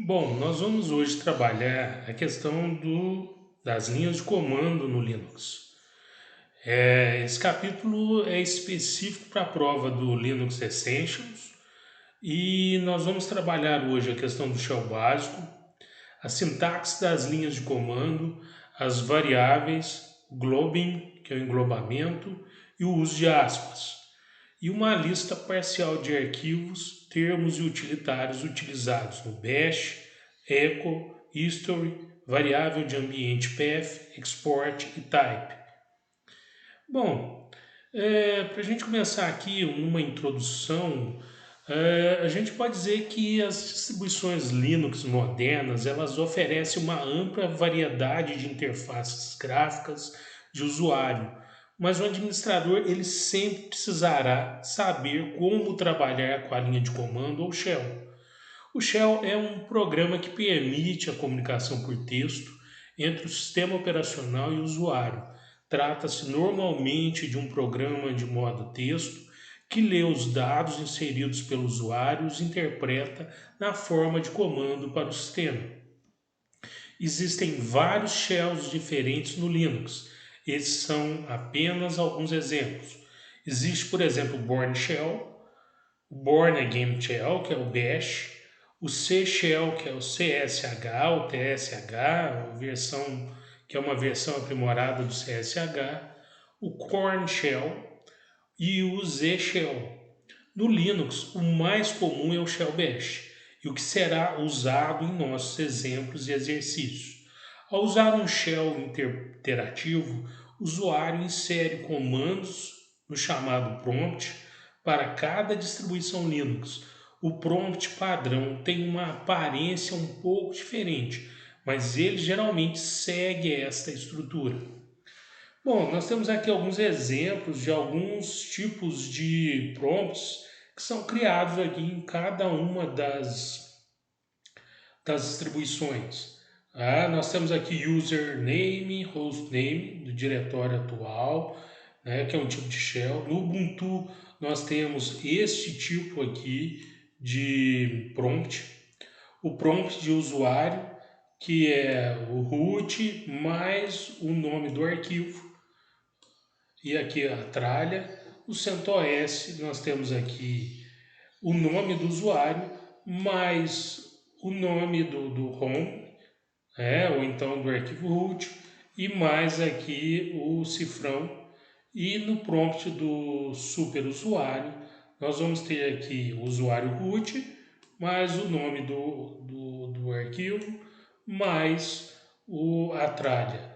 Bom, nós vamos hoje trabalhar a questão das linhas de comando no Linux. Esse capítulo é específico para a prova do Linux Essentials e nós vamos trabalhar hoje a questão do shell básico, a sintaxe das linhas de comando, as variáveis, o globing, que é o englobamento, e o uso de aspas, e uma lista parcial de arquivos, termos e utilitários utilizados no bash, echo, history, variável de ambiente path, export e type. Bom, para a gente começar aqui numa introdução, a gente pode dizer que as distribuições Linux modernas elas oferecem uma ampla variedade de interfaces gráficas de usuário, mas o administrador ele sempre precisará saber como trabalhar com a linha de comando ou shell. O shell é um programa que permite a comunicação por texto entre o sistema operacional e o usuário. Trata-se normalmente de um programa de modo texto que lê os dados inseridos pelo usuário e os interpreta na forma de comando para o sistema. Existem vários shells diferentes no Linux. Esses são apenas alguns exemplos. Existe, por exemplo, o Bourne Shell, o Bourne Again Shell, que é o Bash, o C Shell, que é o CSH, o TSH, que é uma versão aprimorada do CSH, o Korn Shell e o Z Shell. No Linux, o mais comum é o Shell Bash, e o que será usado em nossos exemplos e exercícios. Ao usar um shell interativo, o usuário insere comandos no chamado prompt para cada distribuição Linux. O prompt padrão tem uma aparência um pouco diferente, mas ele geralmente segue esta estrutura. Bom, nós temos aqui alguns exemplos de alguns tipos de prompts que são criados aqui em cada uma das distribuições. Nós temos aqui username, hostname do diretório atual, né, que é um tipo de shell. No Ubuntu nós temos este tipo aqui de prompt. O prompt de usuário, que é o root mais o nome do arquivo. E aqui a tralha. O CentOS nós temos aqui o nome do usuário mais o nome do home, ou então do arquivo root, e mais aqui o cifrão. E no prompt do superusuário, nós vamos ter aqui o usuário root, mais o nome do arquivo, mais a tralha.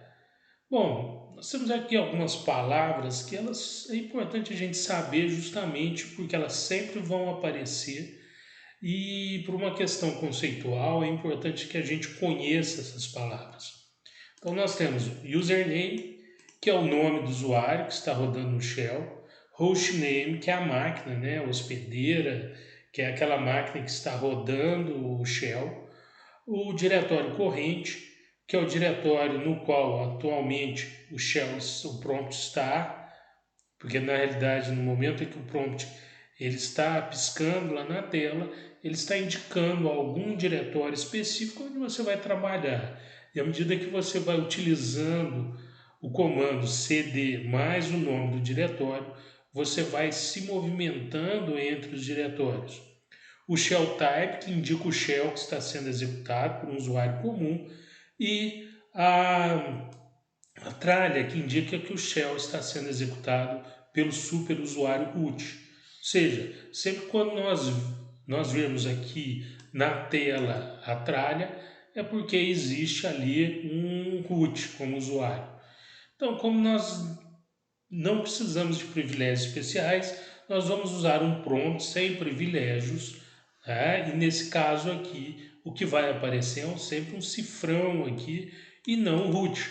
Bom, nós temos aqui algumas palavras que é importante a gente saber justamente porque elas sempre vão aparecer e por uma questão conceitual é importante que a gente conheça essas palavras. Então nós temos username, que é o nome do usuário que está rodando no shell, hostname, que é a máquina, né, a hospedeira, que é aquela máquina que está rodando o shell, o diretório corrente, que é o diretório no qual atualmente o prompt está, porque na realidade no momento em que o prompt ele está piscando lá na tela, ele está indicando algum diretório específico onde você vai trabalhar. E à medida que você vai utilizando o comando cd mais o nome do diretório, você vai se movimentando entre os diretórios. O shell type, que indica o shell que está sendo executado por um usuário comum, e a tralha, que indica que o shell está sendo executado pelo superusuário root. Ou seja, sempre quando nós vemos aqui na tela a tralha, é porque existe ali um root como usuário. Então, como nós não precisamos de privilégios especiais, nós vamos usar um prompt sem privilégios, e nesse caso aqui, o que vai aparecer é sempre um cifrão aqui e não o root.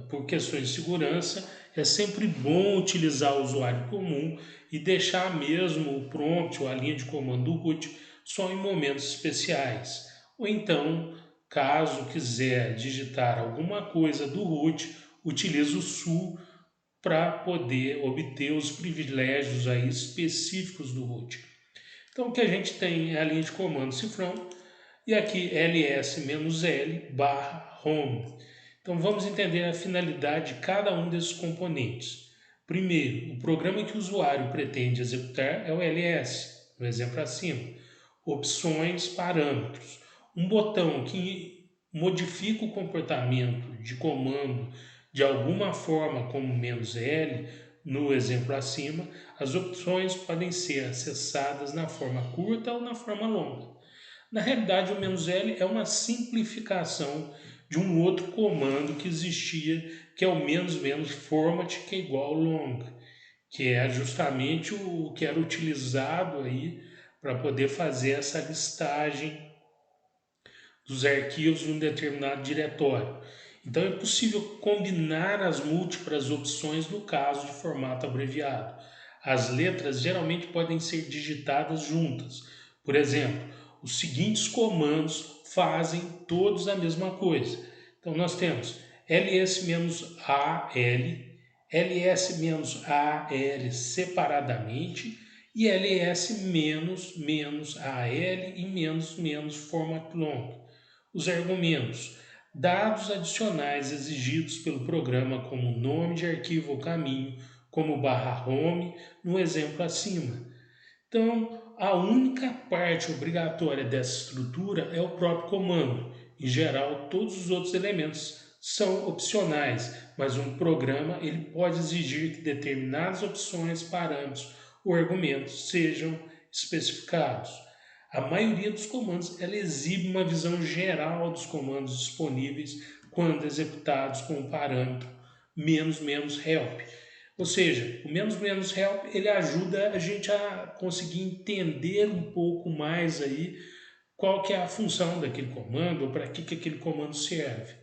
Por questões de segurança, é sempre bom utilizar o usuário comum e deixar mesmo o prompt ou a linha de comando do root só em momentos especiais. Ou então, caso quiser digitar alguma coisa do root, utilize o su para poder obter os privilégios aí específicos do root. Então, o que a gente tem é a linha de comando cifrão e aqui ls-l barra home. Então vamos entender a finalidade de cada um desses componentes. Primeiro, o programa que o usuário pretende executar é o ls, no exemplo acima. Opções, parâmetros. Um botão que modifica o comportamento de comando de alguma forma, como "-l", no exemplo acima, as opções podem ser acessadas na forma curta ou na forma longa. Na realidade, o "-l" é uma simplificação de um outro comando que existia, que é o "-format", que é igual ao long, que é justamente o que era utilizado aí para poder fazer essa listagem dos arquivos em um determinado diretório. Então é possível combinar as múltiplas opções no caso de formato abreviado. As letras geralmente podem ser digitadas juntas. Por exemplo, os seguintes comandos fazem todos a mesma coisa. Então nós temos ls-al, ls-al separadamente e ls-al e format long. Os argumentos: dados adicionais exigidos pelo programa como nome de arquivo ou caminho, como /home, no exemplo acima. Então, a única parte obrigatória dessa estrutura é o próprio comando. Em geral, todos os outros elementos são opcionais, mas um programa ele pode exigir que determinadas opções, parâmetros ou argumentos sejam especificados. A maioria dos comandos ela exibe uma visão geral dos comandos disponíveis quando executados com o parâmetro "-help". Ou seja, o "-help" ele ajuda a gente a conseguir entender um pouco mais aí qual que é a função daquele comando ou para que aquele comando serve.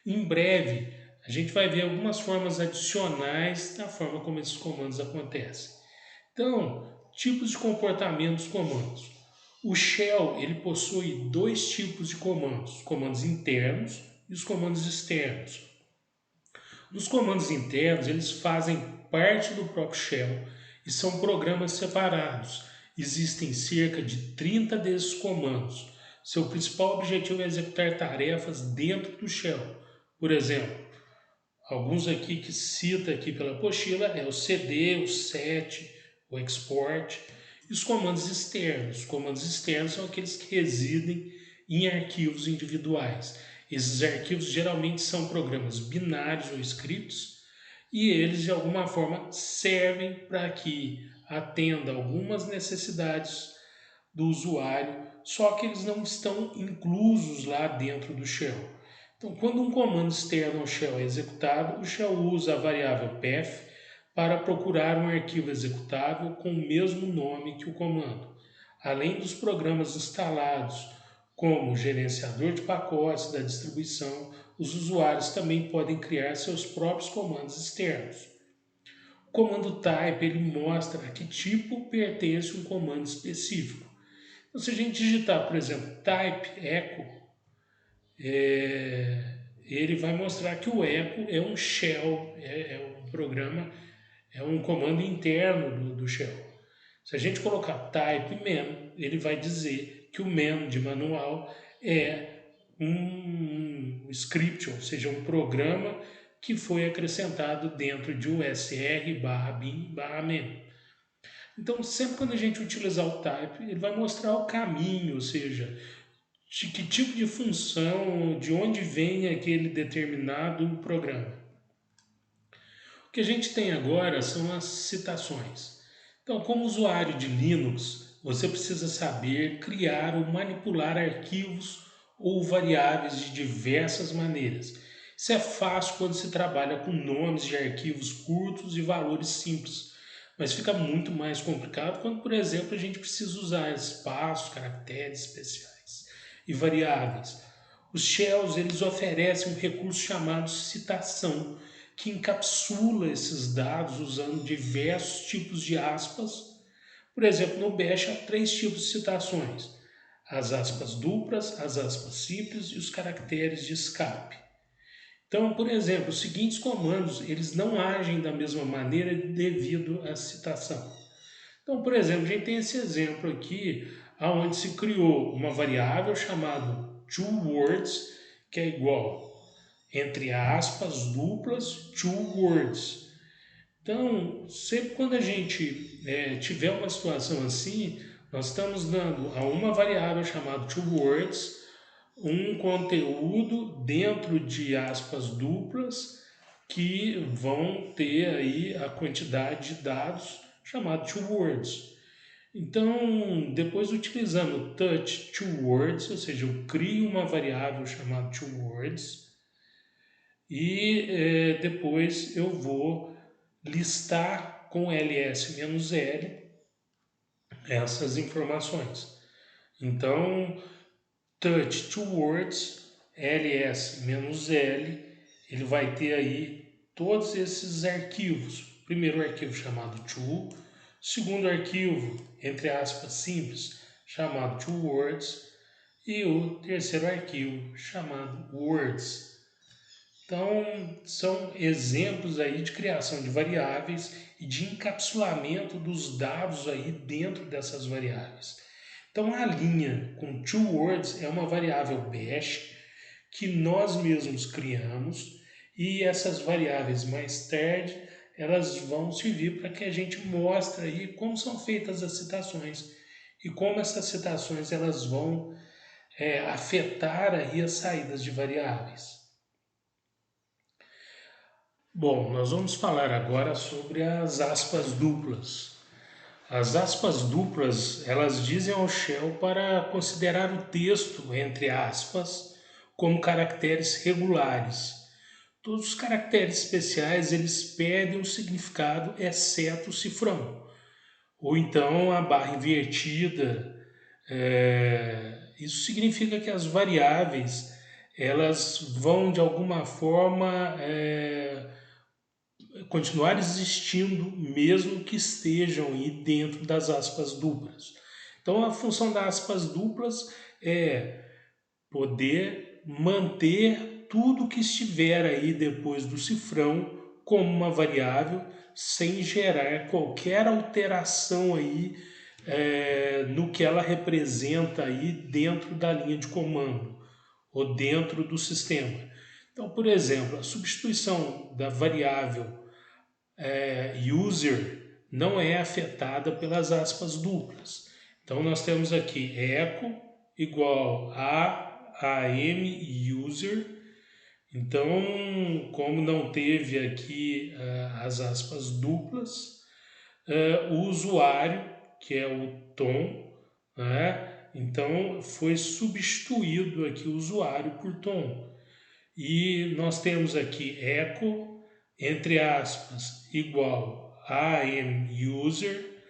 Em breve, a gente vai ver algumas formas adicionais da forma como esses comandos acontecem. Então, tipos de comportamento dos comandos. O shell ele possui dois tipos de comandos, os comandos internos e os comandos externos. Os comandos internos eles fazem parte do próprio shell e são programas separados. Existem cerca de 30 desses comandos. Seu principal objetivo é executar tarefas dentro do shell. Por exemplo, alguns aqui que cita aqui pela apostila é o cd, o set, o export e os comandos externos. Os comandos externos são aqueles que residem em arquivos individuais. Esses arquivos geralmente são programas binários ou scripts e eles de alguma forma servem para que atenda algumas necessidades do usuário, só que eles não estão inclusos lá dentro do shell. Então, quando um comando externo ao shell é executado, o shell usa a variável path para procurar um arquivo executável com o mesmo nome que o comando. Além dos programas instalados, como o gerenciador de pacotes da distribuição, os usuários também podem criar seus próprios comandos externos. O comando type ele mostra a que tipo pertence um comando específico. Então, se a gente digitar, por exemplo, type echo, ele vai mostrar que o echo é um shell, é um programa, é um comando interno do shell. Se a gente colocar type man, ele vai dizer que o man de manual é um script, ou seja, um programa que foi acrescentado dentro de um sr/bin/man. Então, sempre quando a gente utilizar o type, ele vai mostrar o caminho, ou seja, de que tipo de função, de onde vem aquele determinado programa. O que a gente tem agora são as citações. Então, como usuário de Linux, você precisa saber criar ou manipular arquivos ou variáveis de diversas maneiras. Isso é fácil quando se trabalha com nomes de arquivos curtos e valores simples, mas fica muito mais complicado quando, por exemplo, a gente precisa usar espaços, caracteres especiais e variáveis. Os shells eles oferecem um recurso chamado citação, que encapsula esses dados usando diversos tipos de aspas. Por exemplo, no Bash há 3 tipos de citações: as aspas duplas, as aspas simples e os caracteres de escape. Então, por exemplo, os seguintes comandos eles não agem da mesma maneira devido à citação. Então, por exemplo, a gente tem esse exemplo aqui, aonde se criou uma variável chamada toWords, que é igual, entre aspas, duplas, toWords. Então, sempre quando a gente tiver uma situação assim, nós estamos dando a uma variável chamada toWords um conteúdo dentro de aspas duplas que vão ter aí a quantidade de dados chamado toWords. Então, depois utilizando touch toWords, ou seja, eu crio uma variável chamada toWords e depois eu vou listar com ls-l essas informações. Então, touch toWords, ls-l, ele vai ter aí todos esses arquivos. Primeiro arquivo chamado to, segundo arquivo, entre aspas, simples, chamado toWords, e o terceiro arquivo chamado words. Então, são exemplos aí de criação de variáveis e de encapsulamento dos dados aí dentro dessas variáveis. Então, a linha com toWords é uma variável bash que nós mesmos criamos e essas variáveis mais tarde elas vão servir para que a gente mostre aí como são feitas as citações e como essas citações elas vão afetar aí as saídas de variáveis. Bom, nós vamos falar agora sobre as aspas duplas. As aspas duplas, elas dizem ao shell para considerar o texto, entre aspas, como caracteres regulares. Todos os caracteres especiais, eles perdem o significado, exceto o cifrão. Ou então a barra invertida. Isso significa que as variáveis, elas vão de alguma forma continuar existindo mesmo que estejam aí dentro das aspas duplas. Então a função das aspas duplas é poder manter tudo que estiver aí depois do cifrão como uma variável sem gerar qualquer alteração aí no que ela representa aí dentro da linha de comando ou dentro do sistema. Então, por exemplo, a substituição da variável user não é afetada pelas aspas duplas. Então nós temos aqui echo igual a am user. Então, como não teve aqui as aspas duplas, o usuário, que é o Tom, né? Então foi substituído aqui o usuário por Tom. E nós temos aqui echo, entre aspas, igual a am user,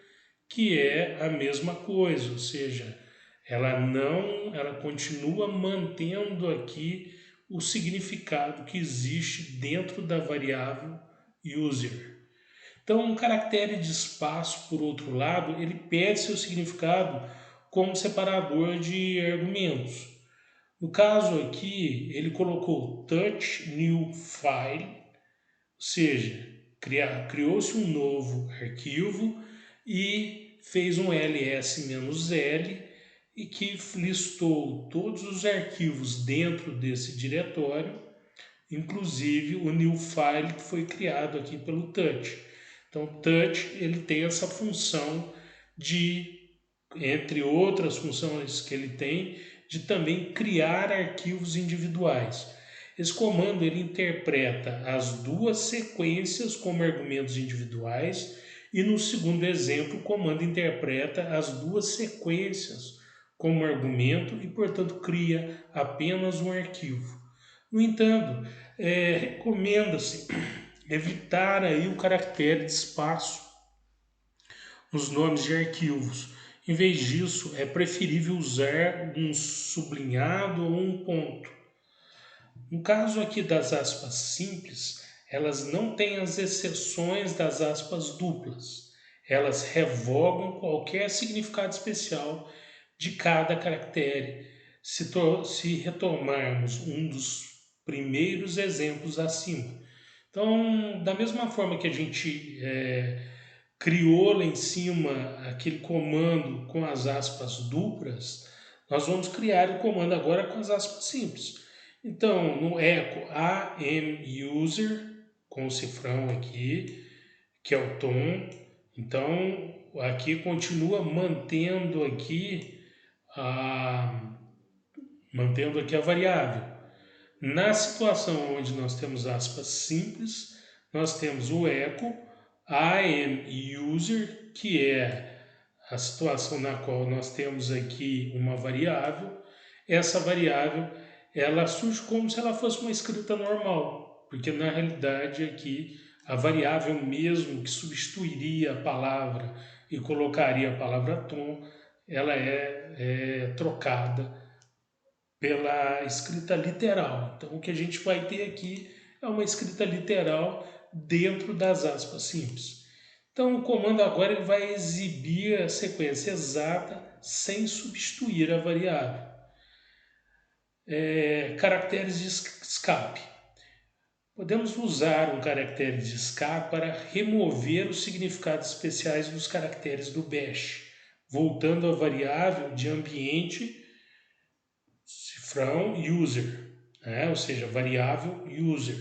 que é a mesma coisa, ou seja, ela continua mantendo aqui o significado que existe dentro da variável user. Então, um caractere de espaço, por outro lado, ele perde seu significado como separador de argumentos. No caso aqui, ele colocou touch new file, ou seja, criou-se um novo arquivo e fez um ls-l e que listou todos os arquivos dentro desse diretório, inclusive o new file que foi criado aqui pelo touch. Então, o touch ele tem essa função de, entre outras funções que ele tem, de também criar arquivos individuais. Esse comando ele interpreta as duas sequências como argumentos individuais e no segundo exemplo o comando interpreta as duas sequências como argumento e, portanto, cria apenas um arquivo. No entanto, recomenda-se evitar aí o caractere de espaço nos nomes de arquivos. Em vez disso, é preferível usar um sublinhado ou um ponto. No caso aqui das aspas simples, elas não têm as exceções das aspas duplas. Elas revogam qualquer significado especial de cada caractere. Se retomarmos um dos primeiros exemplos acima. Então, da mesma forma que a gente criou lá em cima aquele comando com as aspas duplas, nós vamos criar o comando agora com as aspas simples. Então, no echo am_user, com o cifrão aqui, que é o tom, então aqui continua mantendo aqui a variável. Na situação onde nós temos aspas simples, nós temos o echo am_user, que é a situação na qual nós temos aqui uma variável. Essa variável ela surge como se ela fosse uma escrita normal, porque na realidade aqui a variável mesmo que substituiria a palavra e colocaria a palavra tom, ela é trocada pela escrita literal. Então, o que a gente vai ter aqui é uma escrita literal dentro das aspas simples. Então, o comando agora ele vai exibir a sequência exata sem substituir a variável. Caracteres de escape. Podemos usar um caractere de escape para remover os significados especiais dos caracteres do bash, voltando à variável de ambiente cifrão user, né? Ou seja, variável user.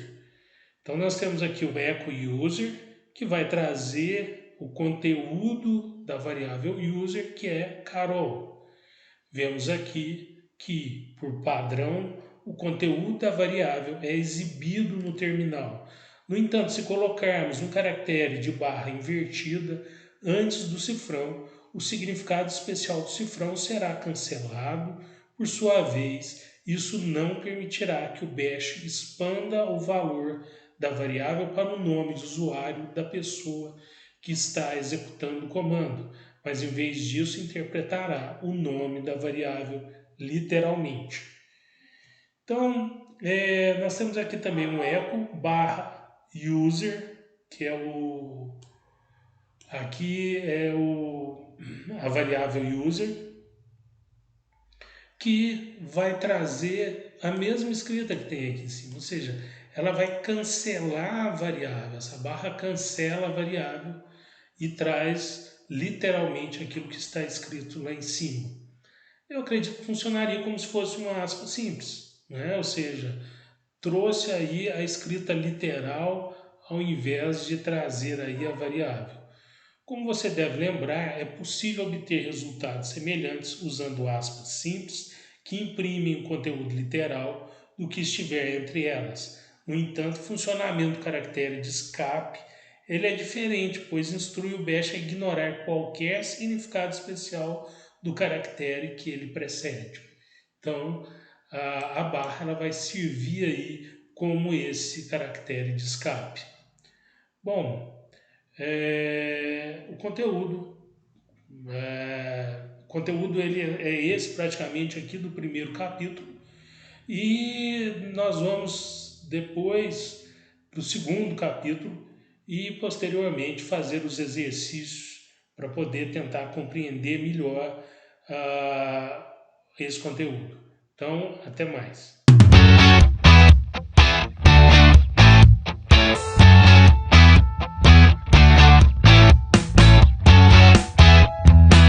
Então nós temos aqui o echo user, que vai trazer o conteúdo da variável user, que é Carol. Vemos aqui que, por padrão, o conteúdo da variável é exibido no terminal. No entanto, se colocarmos um caractere de barra invertida antes do cifrão, o significado especial do cifrão será cancelado. Por sua vez, isso não permitirá que o bash expanda o valor da variável para o nome de usuário da pessoa que está executando o comando, mas em vez disso interpretará o nome da variável literalmente. Então, nós temos aqui também um echo barra user, que é a variável user, que vai trazer a mesma escrita que tem aqui em cima, ou seja, ela vai cancelar a variável, essa barra cancela a variável e traz literalmente aquilo que está escrito lá em cima. Eu acredito que funcionaria como se fosse uma aspa simples, né? Ou seja, trouxe aí a escrita literal ao invés de trazer aí a variável. Como você deve lembrar, é possível obter resultados semelhantes usando aspas simples que imprimem o conteúdo literal do que estiver entre elas. No entanto, o funcionamento do caractere de escape ele é diferente, pois instrui o bash a ignorar qualquer significado especial do caractere que ele precede. Então, a barra ela vai servir aí como esse caractere de escape. Bom, o conteúdo ele é esse praticamente aqui do primeiro capítulo e nós vamos depois do segundo capítulo e posteriormente fazer os exercícios para poder tentar compreender melhor esse conteúdo. Então, até mais.